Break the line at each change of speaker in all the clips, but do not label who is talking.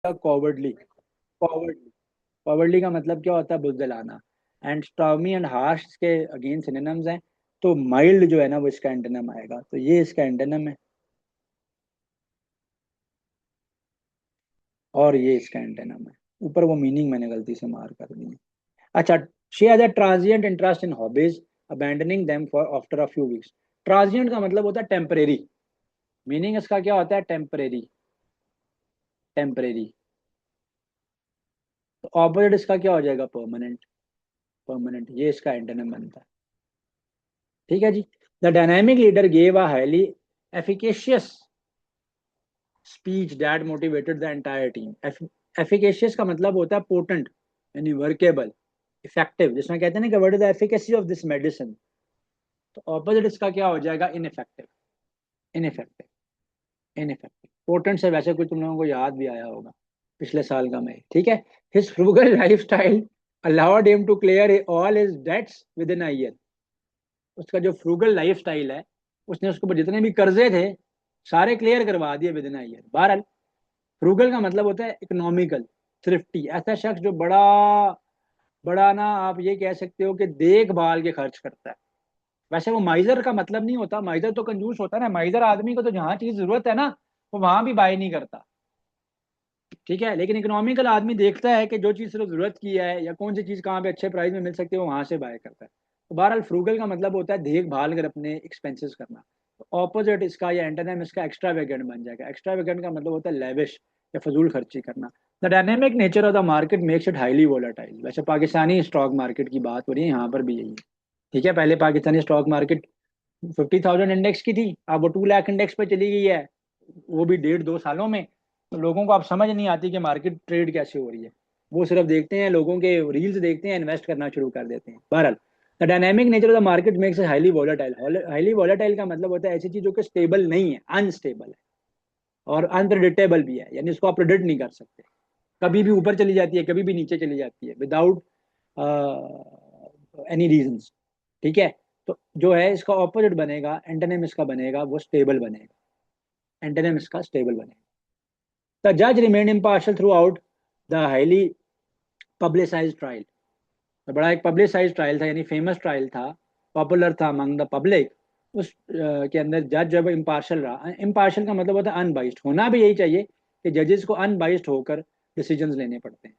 Cowardly. Cowardly. Cowardly का मतलब क्या होता है? बुजदिलाना। एंड स्टॉर्मी एंड हार्श के अगेन सिनोनिम्स हैं। तो माइल्ड जो है ना वो इसका एंटोनिम आएगा, तो ये इसका एंटोनिम है और ये इसका एंटोनिम है। ऊपर वो मीनिंग मैंने गलती से मार कर दी है। अच्छा, she has a transient interest in hobbies abandoning them for after a few weeks. Transient का मतलब होता है टेम्परेरी। मीनिंग इसका क्या होता है? टेम्परेरी। टेम्परेरी। तो ऑपोजिट इसका क्या हो जाएगा? परमानेंट। परमानेंट, ये इसका एंटोनिम बनता है। ठीक है जी। The dynamic leader gave a highly efficacious speech that motivated the entire team. Efficacious का मतलब होता है पोटेंट, यानी वर्केबल, इफेक्टिव। जिसमें कहते हैं ना कि what is the efficacy of this medicine, तो ऑपोजिट इसका क्या हो जाएगा? इनइफेक्टिव। इनइफेक्टिव। इनइफेक्टिव। पोर्टेंट से वैसे कुछ तुम लोगों को याद भी आया होगा, पिछले साल का मई। ठीक है। His frugal lifestyle allowed him to clear all his debts within a year. उसका जो फ्रूगल लाइफ स्टाइल है, उसने उसके ऊपर जितने भी कर्जे थे सारे क्लियर करवा दिए विद इन अ ईयर। बहरहाल, फ्रूगल का मतलब होता है इकोनॉमिकल, थ्रिफ्टी। ऐसा शख्स जो बड़ा बड़ा ना, आप ये कह सकते हो कि देखभाल के खर्च करता है। वैसे वो माइजर का मतलब नहीं होता, माइजर तो कंजूस होता है ना। माइजर आदमी को तो जहां चीज जरूरत है ना, वो वहां भी बाय नहीं करता। ठीक है। लेकिन इकोनॉमिकल आदमी देखता है कि जो चीज सिर्फ जरूरत की है या कौन सी चीज कहाँ पे अच्छे प्राइस में मिल सकती है, वो वहां से बाय करता है। तो बहरहाल, फ्रूगल का मतलब होता है देखभाल कर अपने एक्सपेंसेस करना। तो ऑपोजिट इसका या एंटोनिम इसका एक्स्ट्रा वेगेंट बन जाएगा। एक्स्ट्रा वेगेंट का मतलब होता है लेविश या फजूल खर्ची करना। The dynamic nature of the market makes it highly volatile. वैसे पाकिस्तानी स्टॉक मार्केट की बात हो रही है यहाँ पर भी यही है। ठीक है। पहले पाकिस्तानी स्टॉक मार्केट 50,000 इंडेक्स की थी, अब वो 2 लाख इंडेक्स पे चली गई है, वो भी 1.5-2 सालों में। तो लोगों को अब समझ नहीं आती कि मार्केट ट्रेड कैसे हो रही है। वो सिर्फ देखते हैं, लोगों के रील्स देखते हैं, इन्वेस्ट करना शुरू कर देते हैं। बहरहाल, the dynamic nature of the market makes highly volatile. Highly volatile का मतलब होता है ऐसी चीज जो कि स्टेबल नहीं है, अनस्टेबल है और अनप्रिडिक्टेबल भी है, यानी इसको आप प्रिडिक्ट नहीं कर सकते। कभी भी ऊपर चली जाती है, कभी भी नीचे चली जाती है, विदाउट एनी रीजंस। ठीक है। तो जो है इसका ऑपोजिट बनेगा, एंटोनिम इसका बनेगा वो स्टेबल बनेगा। एंटोनिम इसका स्टेबल बनेगा। द जज remain impartial through out the highly publicise trial. तो बड़ा एक पब्लिसाइज ट्रायल था, यानी फेमस ट्रायल था, पॉपुलर था अमंग द पब्लिक। उस के अंदर जज जब इम्पार्शल रहा, इम्पार्शल का मतलब होता है अनबाइस्ड। होना भी यही चाहिए कि जजेस को अनबाइस्ड होकर डिसीजंस लेने पड़ते हैं।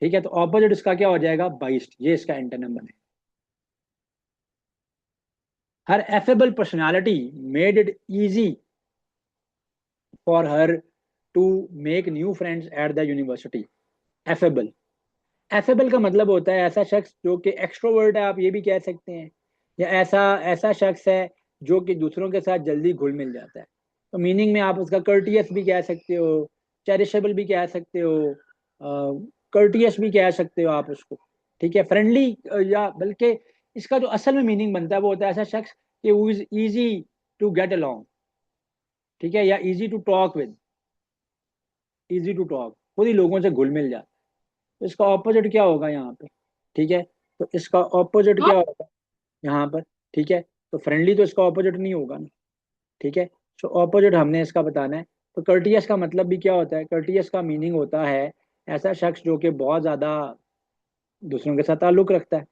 ठीक है। तो ऑपोजिट इसका क्या हो जाएगा? बाइस्ड। ये इसका एंटोनिम बनेगा। Her affable personality made it easy for her to make new friends at the university. Affable. Affable का मतलब होता है ऐसा शख्स जो कि एक्सट्रोवर्ट है, आप ये भी कह सकते हैं, या ऐसा ऐसा शख्स है जो कि दूसरों के साथ जल्दी घुल मिल जाता है। तो मीनिंग में आप उसका कर्टियस भी कह सकते हो, चैरिशेबल भी कह सकते हो, कर्टियस भी कह सकते हो आप उसको। ठीक है। फ्रेंडली, या बल्कि इसका जो असल में मीनिंग बनता है वो होता है ऐसा शख्स कि who is easy to get along. ठीक है। या easy to talk with. Easy to talk, खुद ही लोगों से घुल मिल जाता है। तो इसका ऑपोजिट क्या होगा यहाँ पे? ठीक है। तो इसका ऑपोजिट क्या होगा यहाँ पर? ठीक है। तो फ्रेंडली तो इसका ऑपोजिट नहीं होगा ना। ठीक है। तो ऑपोजिट हमने इसका बताना है। तो कर्टियस का मतलब भी क्या होता है? कर्टियस का मीनिंग होता है ऐसा शख्स जो कि बहुत ज्यादा दूसरों के साथ ताल्लुक रखता है।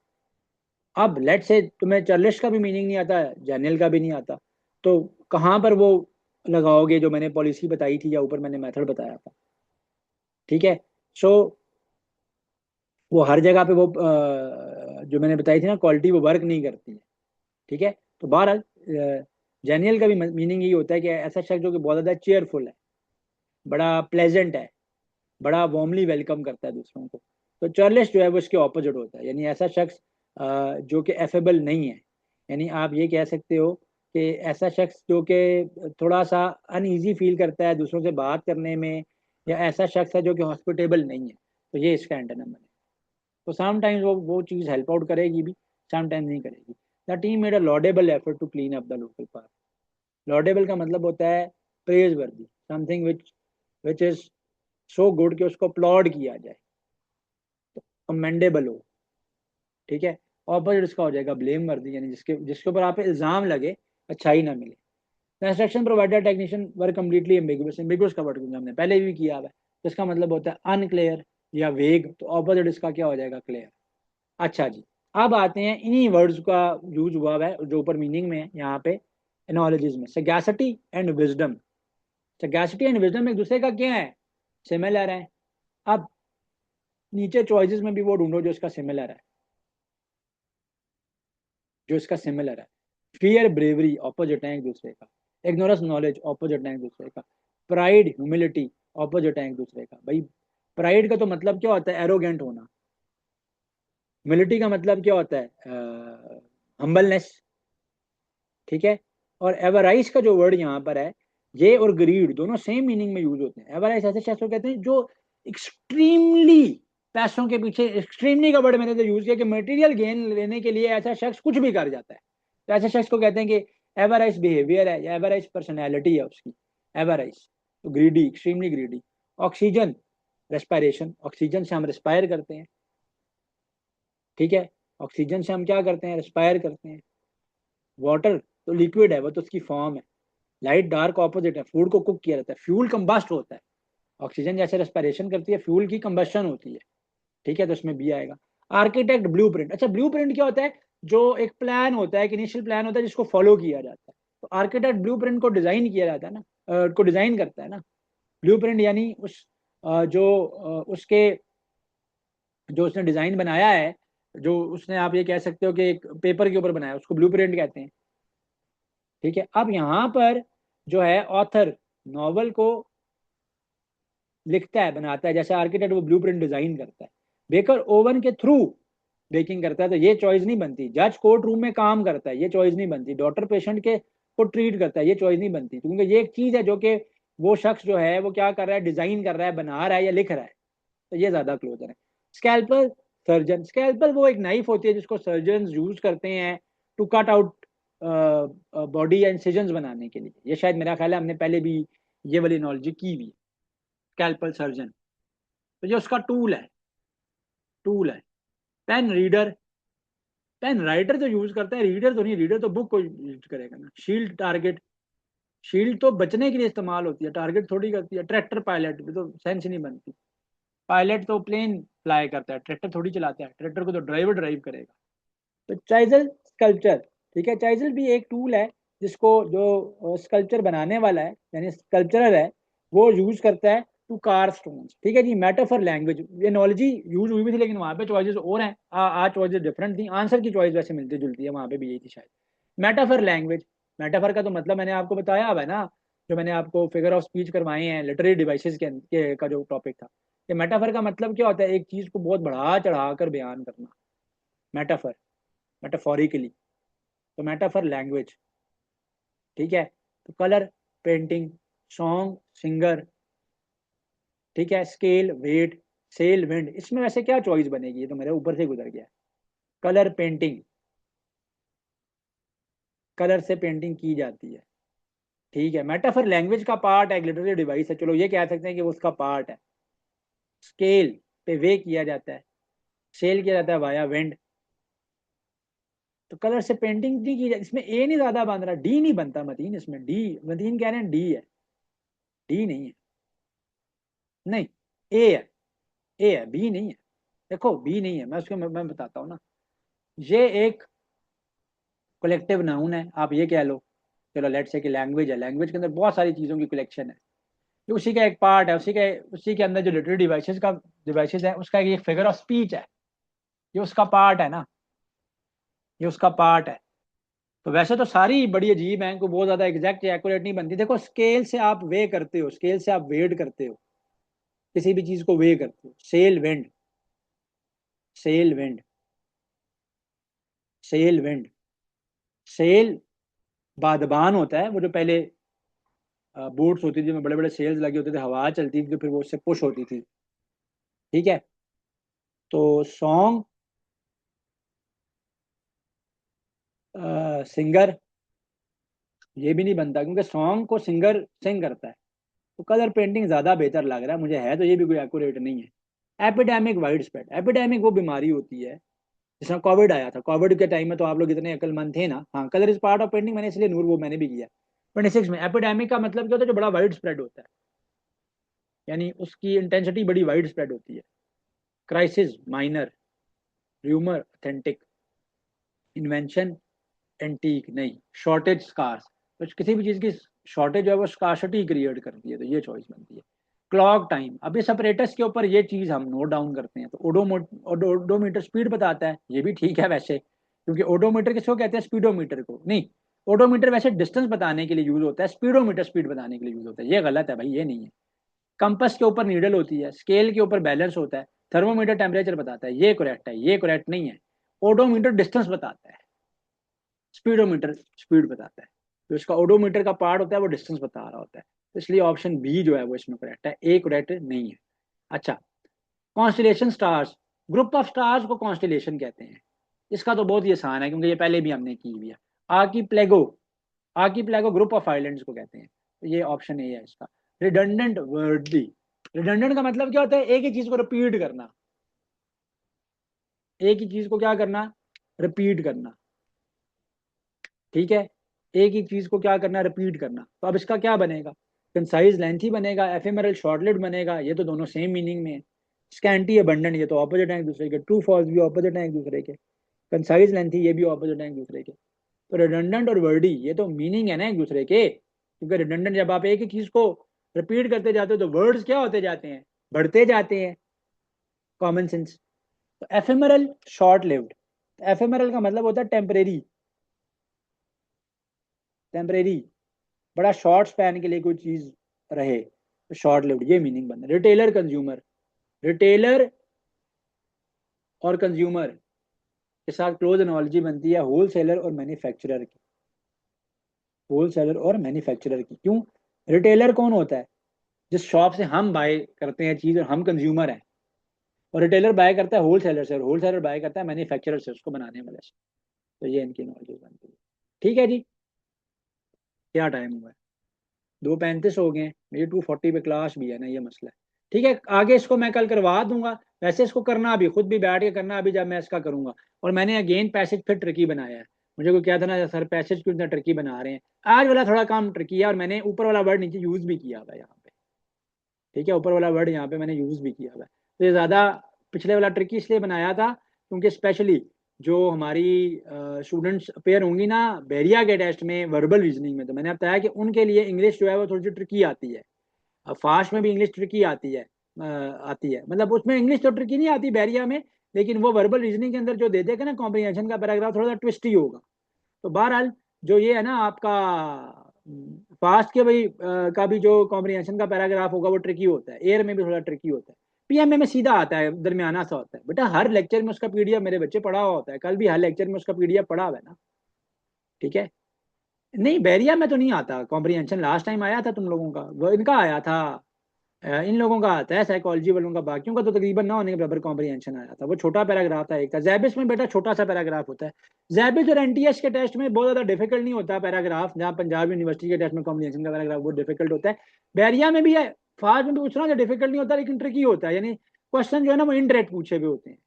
अब लेट से तुम्हें चर्लिश का भी मीनिंग नहीं आता, जैनियल का भी नहीं आता, तो कहाँ पर वो लगाओगे जो मैंने पॉलिसी बताई थी या ऊपर मैंने मेथड बताया था? ठीक है। सो वो हर जगह पे वो जो मैंने बताई थी ना क्वालिटी, वो वर्क नहीं करती है। ठीक है। तो बहरहाल, जेनियल का भी मीनिंग यही होता है कि ऐसा शख्स जो कि बहुत ज़्यादा चेयरफुल है, बड़ा प्लेजेंट है, बड़ा वार्मली वेलकम करता है दूसरों को। तो चर्लिश जो है वो इसके ऑपोजिट होता है, यानी ऐसा शख्स जो कि एफेबल नहीं है। यानी आप ये कह सकते हो कि ऐसा शख्स जो कि थोड़ा सा अनईजी फील करता है दूसरों से बात करने में, या ऐसा शख्स है जो कि हॉस्पिटेबल नहीं है। तो ये इसका एंटोनिम है। तो समटाइम्स वो चीज़ हेल्प आउट करेगी भी, समटाइम्स नहीं करेगी। The team made a laudable effort to clean up the local park. Laudable का मतलब होता है praiseworthy, something which which is so good कि उसको अपलॉड किया जाए, कमेंडेबल हो। ठीक है। ऑपोजिट इसका हो जाएगा ब्लेम वर्दी, यानी जिसके जिसके ऊपर आप पे इल्जाम लगे, अच्छाई ना मिले। Construction provider technician were completely ambiguous, ambiguous का वर्ड हमने पहले भी किया हुआ है, तो इसका मतलब होता है अनक्लियर या वेग, तो ऑपोजिट इसका क्या हो जाएगा, क्लियर। अच्छा जी, अब आते हैं इन्हीं वर्ड्स का यूज हुआ है जो ऊपर मीनिंग में है यहाँ पे एनोलॉजीज में, sagacity and wisdom. Sagacity and wisdom एक दूसरे का क्या है, सिमिलर है। अब नीचे चॉइसेस में भी वो ढूंढो जो इसका सिमिलर है, जो इसका सिमिलर है। फियर ब्रेवरी ऑपोजिट है एक दूसरे का, इग्नोरेंस नॉलेज ऑपोजिट है एक दूसरे का, प्राइड ह्यूमिलिटी ऑपोजिट है एक दूसरे का। भाई प्राइड का तो मतलब क्या होता है, एरोगेंट होना। ह्यूमिलिटी का मतलब क्या होता है, हम्बलनेस। ठीक है। और एवराइज का जो वर्ड यहाँ पर है, ये और ग्रीड दोनों सेम मीनिंग में यूज होते हैं। एवराइज ऐसे शख्स को कहते हैं जो एक्सट्रीमली पैसों के पीछे, एक्सट्रीमली का वर्ड मैंने तो यूज किया कि मटेरियल गेन लेने के लिए ऐसा शख्स कुछ भी कर जाता है, तो ऐसे शख्स को कहते हैं कि एवराइज बिहेवियर है या एवराइज पर्सनैलिटी है उसकी, एवराइज। तो greedy, extremely greedy. Oxygen, respiration, oxygen से हम रेस्पायर करते हैं। ठीक है, ऑक्सीजन से हम क्या करते हैं, रेस्पायर करते हैं। वाटर तो लिक्विड है, वो तो उसकी फॉर्म है। लाइट डार्क ऑपोजिट है, फूड को कुक किया जाता है, फ्यूल कंबस्ट होता है। ऑक्सीजन जैसे रेस्पिरेशन करती है, फ्यूल की कंबशन होती है। ठीक है, तो इसमें बी आएगा। आर्किटेक्ट ब्लूप्रिंट, अच्छा ब्लूप्रिंट क्या होता है, जो एक प्लान होता है, एक इनिशियल प्लान होता है जिसको फॉलो किया जाता है। तो आर्किटेक्ट ब्लूप्रिंट को डिजाइन किया जाता है ना, को डिजाइन करता है ना। ब्लूप्रिंट यानी उस उसके जो उसने डिजाइन बनाया है, जो उसने, आप ये कह सकते हो कि एक पेपर के ऊपर बनाया, उसको ब्लूप्रिंट कहते हैं। ठीक है, अब यहाँ पर जो है ऑथर नॉवल को लिखता है, बनाता है, जैसे आर्किटेक्ट वो ब्लूप्रिंट डिजाइन करता है। बेकर ओवन के थ्रू बेकिंग करता है, तो ये चॉइस नहीं बनती। जज कोर्ट रूम में काम करता है, ये चॉइस नहीं बनती। डॉक्टर पेशेंट के को ट्रीट करता है, ये चॉइस नहीं बनती, क्योंकि ये एक चीज है जो कि वो शख्स जो है वो क्या कर रहा है, डिजाइन कर रहा है, बना रहा है या लिख रहा है, तो ये ज्यादा क्लोजर है। स्कैल्पल, सर्जन, स्कैल्पल वो एक नाइफ होती है जिसको सर्जन यूज करते हैं टू कट आउट बॉडी या इंसिजन्स बनाने के लिए। ये शायद मेरा ख्याल है हमने पहले भी ये वाली नॉलेज की हुई। स्कैल्पल सर्जन, तो ये उसका टूल है, टूल है। पेन रीडर, पेन राइटर जो यूज करता है, रीडर तो नहीं, रीडर तो बुक को यूज करेगा ना। शील्ड, टारगेट, शील्ड तो बचने के लिए इस्तेमाल होती है, टारगेट थोड़ी करती है। ट्रैक्टर पायलट भी तो सेंस नहीं बनती। पायलट तो प्लेन फ्लाई करता है, ट्रैक्टर थोड़ी चलाता है, ट्रैक्टर को तो ड्राइवर ड्राइव करेगा। तो चाइजल स्कल्पचर, ठीक है, चाइजल भी एक टूल है जिसको जो स्कल्पचर बनाने वाला है यानी स्कल्पचरर है, वो यूज करता है टू कार स्टोन्स। ठीक है जी। मेटाफर लैंग्वेज, ये नॉलेजी यूज हुई भी थी लेकिन वहां पे चॉइसेस और हैं, आज चॉइसेस डिफरेंट थी, आंसर की चॉइस वैसे मिलती जुलती है, वहां पे भी यही थी शायद। मेटाफर लैंग्वेज, मेटाफर का तो मतलब मैंने आपको बताया हुआ है ना, जो मैंने आपको फिगर ऑफ स्पीच करवाए हैं लिटरेरी डिवाइसेस का जो टॉपिक था, कि मेटाफर का मतलब क्या होता है, एक चीज को बहुत बढ़ा चढ़ा कर बयान करना, मेटाफर, मेटाफोरिकली। तो मेटाफर लैंग्वेज। ठीक है। तो कलर, पेंटिंग, सॉन्ग, सिंगर। ठीक है, स्केल, वेट, सेल, विंड, इसमें वैसे क्या चॉइस बनेगी, ये तो मेरे ऊपर से गुजर गया। कलर पेंटिंग, कलर से पेंटिंग की जाती है। ठीक है, मेटाफर लैंग्वेज का पार्ट है, एक लिटरेरी डिवाइस है, चलो ये कह सकते हैं कि वो उसका पार्ट है। स्केल पे वे किया जाता है, सेल किया जाता है वाया विंड। तो कलर से पेंटिंग नहीं की जाती, इसमें ए नहीं ज्यादा बन रहा, डी नहीं बनता मतीन, इसमें डी, मतीन कह रहे हैं डी है, डी नहीं है, नहीं, ए है, ए है, बी नहीं है। देखो बी नहीं है, मैं उसको मैं बताता हूँ ना। ये एक कलेक्टिव नाउन है, आप ये कह लो। चलो लेट्स से कि लैंग्वेज है, लैंग्वेज के अंदर बहुत सारी चीज़ों की कलेक्शन है, ये उसी का एक पार्ट है, उसी के अंदर जो लिटरेरी डिवाइसेस है उसका एक फिगर ऑफ स्पीच है, ये उसका पार्ट है ना, ये उसका पार्ट है। तो वैसे तो सारी बड़ी अजीब हैं, कोई बहुत ज्यादा एग्जैक्ट या एक्यूरेट नहीं बनती। देखो स्केल से आप वे करते हो, स्केल से आप वेट करते हो, किसी भी चीज को वे करते हो। Sail wind, sail wind, sail wind, sail बादबान होता है, वो जो पहले बोट्स होती थी जिसमें बड़े बड़े सेल्स लगे होते थे, हवा चलती थी तो फिर वो उससे पुश होती थी। ठीक है। तो सॉन्ग, सिंगर, ये भी नहीं बनता क्योंकि सॉन्ग को सिंगर सिंग करता है। तो कलर पेंटिंग ज्यादा बेहतर लग रहा है मुझे, है तो ये भी कोई एक्यूरेट नहीं है। एपिडेमिक, वाइड स्प्रेड, एपिडेमिक वो बीमारी होती है जिसमें कोविड आया था, कोविड के टाइम में तो आप लोग इतने अक्लमंद थे ना। हाँ, colour is part of painting, मैंने इसलिए नूर वो मैंने भी किया। 26 में एपिडेमिक का मतलब क्या होता है, जो बड़ा वाइड स्प्रेड होता है, यानी उसकी इंटेंसिटी बड़ी वाइड स्प्रेड होती है। Crisis minor, rumour authentic, invention antique नहीं, शॉर्टेज स्कार्स, तो किसी भी चीज की शॉर्टेज है वो स्कार्सिटी क्रिएट करती है, तो ये चॉइस बनती है। क्लॉक टाइम, अब ये सेपरेटस के ऊपर ये चीज हम नोट डाउन करते हैं, तो ओडोमीटर स्पीड बताता है, ये भी ठीक है वैसे, क्योंकि ओडोमीटर किसको कहते हैं, स्पीडोमीटर को नहीं। ओडोमीटर वैसे डिस्टेंस बताने के लिए यूज होता है, स्पीडोमीटर स्पीड बताने के लिए यूज होता है, ये गलत है भाई, ये नहीं है। कंपस के ऊपर नीडल होती है, स्केल के ऊपर बैलेंस होता है, थर्मोमीटर टेम्परेचर बताता है, ये करेक्ट है, ये करेक्ट नहीं है। ओडोमीटर डिस्टेंस बताता है, स्पीडोमीटर स्पीड बताता है, तो इसका ओडोमीटर का पार्ट होता है वो डिस्टेंस बता रहा होता है, तो इसलिए ऑप्शन बी जो है वो इसमें करेक्ट है, ए करेक्ट नहीं है। अच्छा, constellation stars, group of stars को कॉन्स्टिलेशन कहते हैं। इसका तो बहुत ही आसान है, क्योंकि ये पहले भी हमने की हुई है। आर्कीप्लेगो, आर्कीप्लेगो ग्रुप ऑफ आइलैंड्स को कहते हैं, तो ये ऑप्शन ए है इसका। रिडंडेंट वर्डली, रिडंडेंट का मतलब क्या होता है, एक ही चीज को रिपीट करना, एक ही चीज को क्या करना, रिपीट करना, ठीक है, एक ही चीज को क्या करना, रिपीट करना। तो अब इसका क्या बनेगा, कंसाइज लेंथी बनेगा, एफेमरल शॉर्टलिव्ड बनेगा, ये तो दोनों सेम मीनिंग में है। स्कैंटी अबंडेंट, ये तो ऑपोजिट है एक दूसरे के, ट्रू फॉल्स भी ऑपोजिट है एक दूसरे के। कंसाइज लेंथी, ये भी ऑपोजिट है एक दूसरे के। तो रिडंडेंट और वर्डी, ये तो मीनिंग है ना एक दूसरे के, क्योंकि रिडंडेंट जब आप एक ही चीज को रिपीट करते जाते हो तो वर्ड्स क्या होते जाते हैं, बढ़ते जाते हैं, कॉमन सेंस। तो एफेमरल शॉर्ट लिव्ड, एफेमरल का मतलब होता है टेम्परेरी, टेम्परेरी, बड़ा शॉर्ट स्पैन के लिए कोई चीज रहे, तो शॉर्ट लिव्ड, ये मीनिंग बन रहा है। रिटेलर कंज्यूमर, रिटेलर और कंज्यूमर के साथ क्लोज एनालॉजी बनती है होलसेलर और मैन्युफैक्चरर की, होलसेलर और मैन्युफैक्चरर की। क्यों, रिटेलर कौन होता है, जिस शॉप से हम बाय करते हैं चीज और हम कंज्यूमर हैं, और रिटेलर बाय करता है होलसेलर से, और होलसेलर बाय करता है मैन्युफैक्चरर से, उसको बनाने वाले से। तो ये इनकी नॉलेज बनती है। ठीक है जी, क्या टाइम हुआ है, 2:35 हो गए, मेरी 2:40 पे क्लास भी है ना, ये मसला है। ठीक है, आगे इसको मैं कल करवा दूंगा, वैसे इसको करना अभी खुद भी बैठ के करना अभी, जब मैं इसका करूंगा। और मैंने अगेन पैसेज फिर ट्रिकी बनाया है, मुझे कोई कहता ना सर पैसेज क्यों इतना ट्रिकी बना रहे हैं, आज वाला थोड़ा काम ट्रिकी है, और मैंने ऊपर वाला वर्ड नीचे यूज भी किया हुआ है यहाँ पे। ठीक है, ऊपर वाला वर्ड यहाँ पे मैंने यूज भी किया हुआ है, तो ये ज्यादा पिछले वाला ट्रिकी इसलिए बनाया था, क्योंकि स्पेशली जो हमारी स्टूडेंट्स अपेयर होंगी ना बैरिया के टेस्ट में वर्बल रीजनिंग में, तो मैंने बताया कि उनके लिए इंग्लिश जो है वो थोड़ी सी ट्रिकी आती है। अब फास्ट में भी इंग्लिश ट्रिकी आती है, आती है, मतलब उसमें इंग्लिश तो ट्रिकी नहीं आती बैरिया में, लेकिन वो वर्बल रीजनिंग के अंदर जो दे देगा ना कॉम्प्रिहेंशन का पैराग्राफ, थोड़ा सा ट्विस्टी होगा। तो बहरहाल जो ये है ना आपका फास्ट के भाई का भी जो कॉम्प्रिहेंशन का पैराग्राफ होगा वो ट्रिकी होता है, एयर में भी थोड़ा ट्रिकी होता है, पीएमए में सीधा आता है, दरमियाना सा होता है। बेटा हर लेक्चर में उसका पीडीएफ मेरे बच्चे पढ़ा हुआ होता है, कल भी हर लेक्चर में उसका पीडीएफ पढ़ा हुआ है ना। ठीक है, नहीं बैरिया में तो नहीं आता कॉम्प्रिहेंशन, लास्ट टाइम आया था तुम लोगों का, वो इनका आया था, इन लोगों का आता है साइकोलॉजी वालों का, बाकियों का तो तकरीबन ना होने के बराबर कॉम्प्रिहेंशन आया था, वो छोटा पैराग्राफ था एक था। जैबिस में बेटा छोटा सा पैराग्राफ होता है, जैबिस और एनटीएस के टेस्ट में बहुत ज्यादा डिफिकल्ट नहीं होता पैराग्राफ, जहाँ पंजाब यूनिवर्सिटी के टेस्ट में कॉम्प्रिहेंशन का पैराग्राफ बहुत डिफिकल्ट होता है। बैरिया में भी है, फास्ट में भी पूछ रहा हूँ, डिफिकल्ट नहीं होता लेकिन ट्रिकी होता है, यानी क्वेश्चन जो है ना वो इनडायरेक्ट पूछे हुए होते हैं,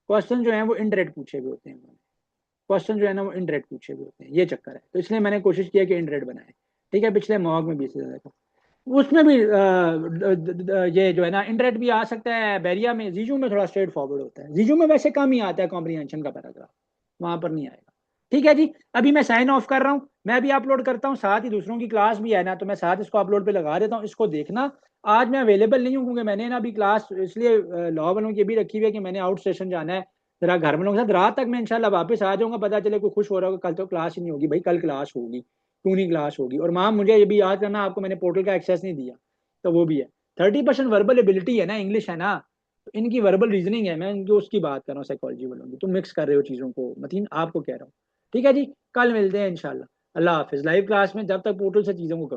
क्वेश्चन जो है वो इनडायरेक्ट पूछे हुए होते हैं, क्वेश्चन जो है ना वो इनडायरेक्ट पूछे हुए होते हैं, ये चक्कर है, तो इसलिए मैंने कोशिश किया कि इनडायरेक्ट बनाए। ठीक है, पिछले मॉक में भी इसी तरह था, उसमें भी ये जो है ना इंटरेक्ट भी आ सकता है बैरिया में, जीजू में थोड़ा स्ट्रेट फॉरवर्ड होता है, जीजू में वैसे कम ही आता है कॉम्प्रिहेंशन का पैराग्राफ, वहां पर नहीं आएगा। ठीक है जी, अभी मैं साइन ऑफ कर रहा हूँ, मैं भी अपलोड करता हूँ, साथ ही दूसरों की क्लास भी है ना, तो मैं साथ इसको अपलोड पे लगा देता हूँ, इसको देखना। आज मैं अवेलेबल नहीं हूँ, क्योंकि मैंने ना अभी क्लास इसलिए लॉ वालों की भी रखी हुई है कि मैंने आउट स्टेशन जाना है, जरा घर वालों के साथ, रात तक मैं इंशाल्लाह वापस आ जाऊंगा, पता चले कोई खुश हो रहा होगा कल तो क्लास ही नहीं होगी, भाई कल क्लास होगी, क्यों नहीं क्लास होगी। और माम मुझे ये भी याद करना, आपको मैंने पोर्टल का एक्सेस नहीं दिया, तो वो भी है। 30% वर्बल एबिलिटी है ना, इंग्लिश है ना, तो इनकी वर्बल रीजनिंग है, मैं इनकी उसकी बात कर रहा हूँ साइकोलॉजी वालों की, तुम मिक्स कर रहे हो चीज़ों को, मतीन आपको कह रहा हूँ। ठीक है जी, कल मिलते हैं इंशाल्लाह, अल्लाह हाफिज, लाइव क्लास में, जब तक पोर्टल से चीज़ों को